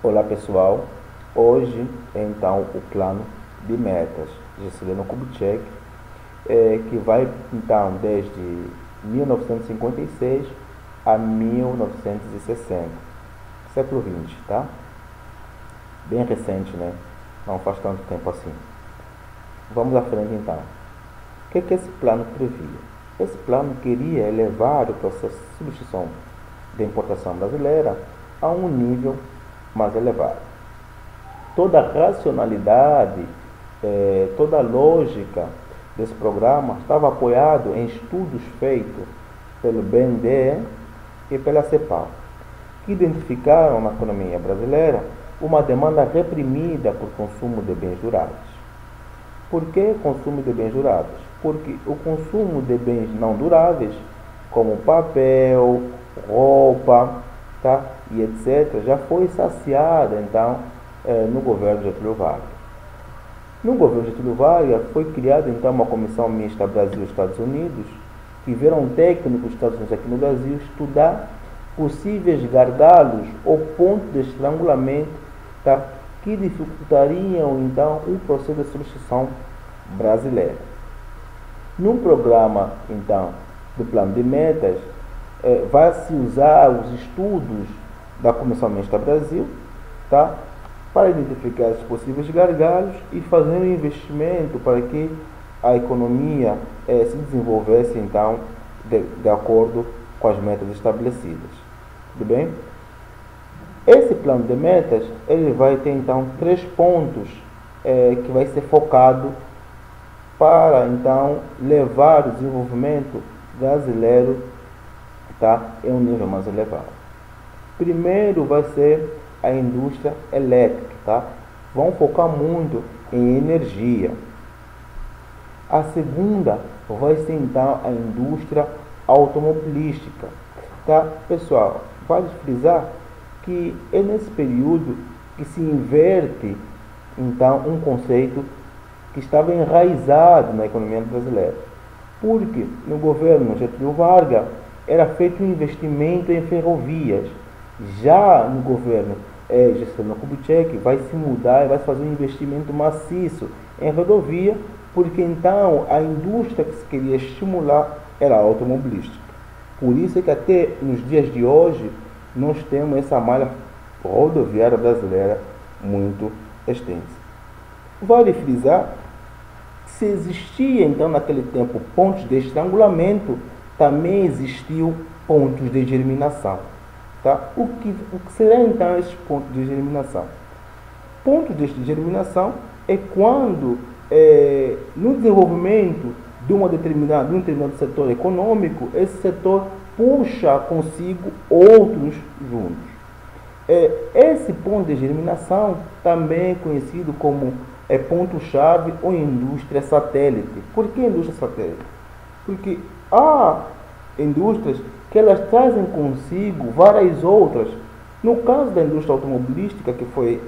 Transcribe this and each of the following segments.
Olá pessoal, hoje então o plano de metas Juscelino Kubitschek, que vai então desde 1956 a 1960, século XX, tá? Bem recente, né? Não faz tanto tempo assim. Vamos à frente então. O que esse plano previa? Esse plano queria elevar o processo de substituição da importação brasileira a um nível mais elevado. Toda a racionalidade, toda a lógica desse programa estava apoiado em estudos feitos pelo BNDES e pela CEPAL, que identificaram na economia brasileira uma demanda reprimida por consumo de bens duráveis. Por que consumo de bens duráveis? Porque o consumo de bens não duráveis, como papel, roupa, tá? E etc., já foi saciado então no governo Getúlio Vargas. No governo Getúlio Vargas foi criada então uma comissão mista Brasil-Estados Unidos, que vieram técnicos dos Estados Unidos aqui no Brasil estudar possíveis gargalos ou pontos de estrangulamento, tá? Que dificultariam então o processo de substituição brasileira. No programa então do plano de metas, vai-se usar os estudos da Comissão Mista Brasil, tá? Para identificar os possíveis gargalos e fazer um investimento para que a economia se desenvolvesse então de acordo com as metas estabelecidas. Tudo bem? Esse plano de metas ele vai ter então 3 pontos que vai ser focado para então levar o desenvolvimento brasileiro, tá, em um nível mais elevado. Primeiro vai ser a indústria elétrica, tá? Vão focar muito em energia. A segunda vai ser então a indústria automobilística, tá? Pessoal, vale frisar que é nesse período que se inverte então um conceito que estava enraizado na economia brasileira. Porque no governo Getúlio Vargas era feito um investimento em ferrovias. Já no governo Juscelino Kubitschek vai se mudar e vai fazer um investimento maciço em rodovia, porque então a indústria que se queria estimular era a automobilística. Por isso é que até nos dias de hoje nós temos essa malha rodoviária brasileira muito extensa. Vale frisar que se existia então naquele tempo pontos de estrangulamento, também existiu pontos de germinação. Tá? O que será então esses pontos de germinação? Pontos de germinação é quando no desenvolvimento de um determinado setor econômico, esse setor puxa consigo outros juntos. Esse ponto de germinação também é conhecido como ponto-chave ou indústria satélite. Por que indústria satélite? Porque há indústrias que elas trazem consigo várias outras. No caso da indústria automobilística, que foi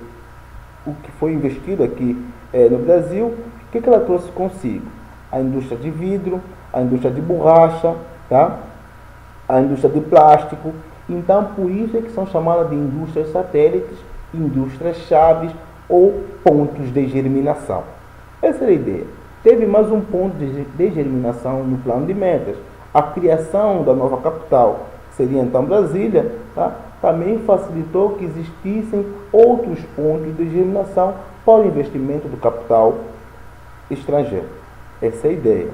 o que foi investido aqui no Brasil, o que ela trouxe consigo? A indústria de vidro, a indústria de borracha, tá? A indústria de plástico. Então, por isso é que são chamadas de indústrias satélites, indústrias chaves ou pontos de germinação. Essa é a ideia. Teve mais um ponto de germinação no plano de metas. A criação da nova capital, que seria então Brasília, tá? Também facilitou que existissem outros pontos de germinação para o investimento do capital estrangeiro. Essa é a ideia,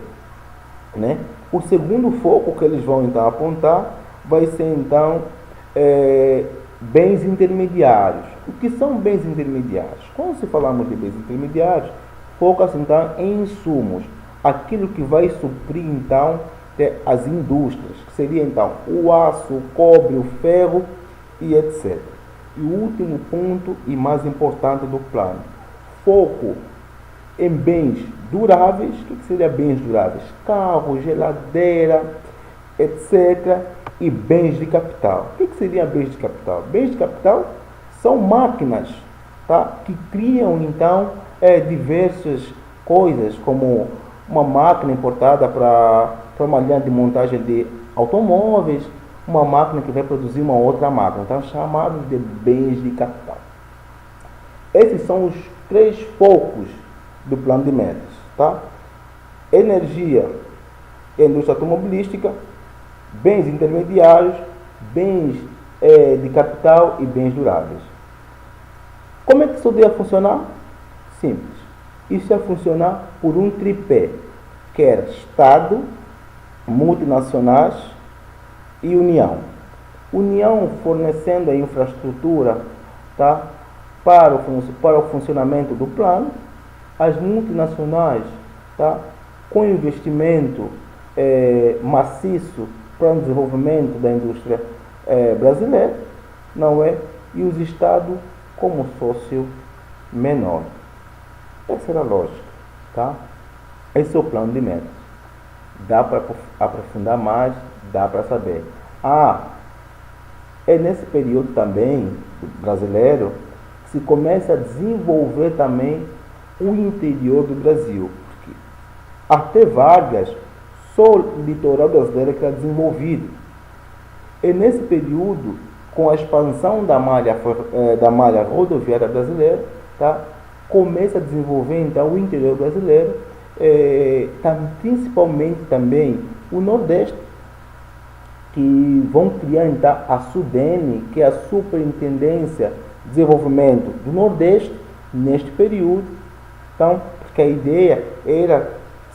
né? O segundo foco que eles vão então apontar vai ser então bens intermediários. O que são bens intermediários? Quando se falamos de bens intermediários, foca-se então em insumos, aquilo que vai suprir então as indústrias, que seria então o aço, o cobre, o ferro e etc. E o último ponto e mais importante do plano, foco em bens duráveis. O que seria bens duráveis? Carro, geladeira, etc. E bens de capital. O que seria bens de capital? Bens de capital são máquinas, tá? Que criam então diversas coisas, como uma máquina importada para uma linha de montagem de automóveis, uma máquina que vai produzir uma outra máquina, então chamados de bens de capital. Esses são os 3 focos do plano de metas, tá? Energia e indústria automobilística, bens intermediários, bens de capital e bens duráveis. Como é que isso deve funcionar? Simples. Isso é funcionar por um tripé, que é Estado, multinacionais e União. União fornecendo a infraestrutura, tá, para o funcionamento do plano, as multinacionais, tá, com investimento maciço para o desenvolvimento da indústria brasileira, não é? E os Estados como sócio menor. Essa era a lógica, tá? Esse é o plano de metas. Dá para aprofundar mais, dá para saber. É nesse período também brasileiro que se começa a desenvolver também o interior do Brasil. Porque até Vargas, só o litoral brasileiro que era desenvolvido. E nesse período, com a expansão da malha rodoviária brasileira, tá, começa a desenvolver então o interior brasileiro, principalmente também o Nordeste, que vão criar então a SUDENE, que é a Superintendência de Desenvolvimento do Nordeste, neste período. Então, porque a ideia era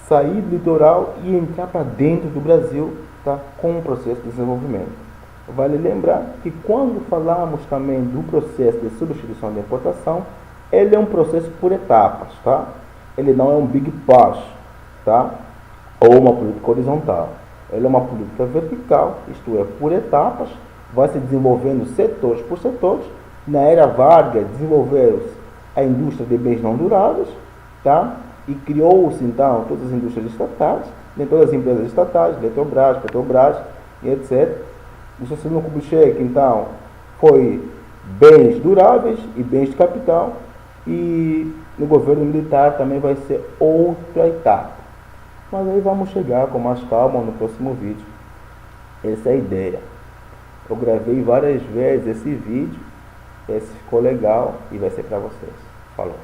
sair do litoral e entrar para dentro do Brasil, tá, com o processo de desenvolvimento. Vale lembrar que quando falamos também do processo de substituição de importação, ele é um processo por etapas, tá? Ele não é um big push, tá? Ou uma política horizontal. Ele é uma política vertical, isto é, por etapas, vai se desenvolvendo setores por setores. Na era Vargas, desenvolveu-se a indústria de bens não duráveis, tá? E criou-se, então, todas as indústrias estatais, todas as empresas estatais, Eletrobras, Petrobras e etc. O Juscelino Kubitschek, então, foi bens duráveis e bens de capital, e no governo militar também vai ser outra etapa. Mas aí vamos chegar com mais calma no próximo vídeo. Essa é a ideia. Eu gravei várias vezes esse vídeo, esse ficou legal e vai ser para vocês. Falou!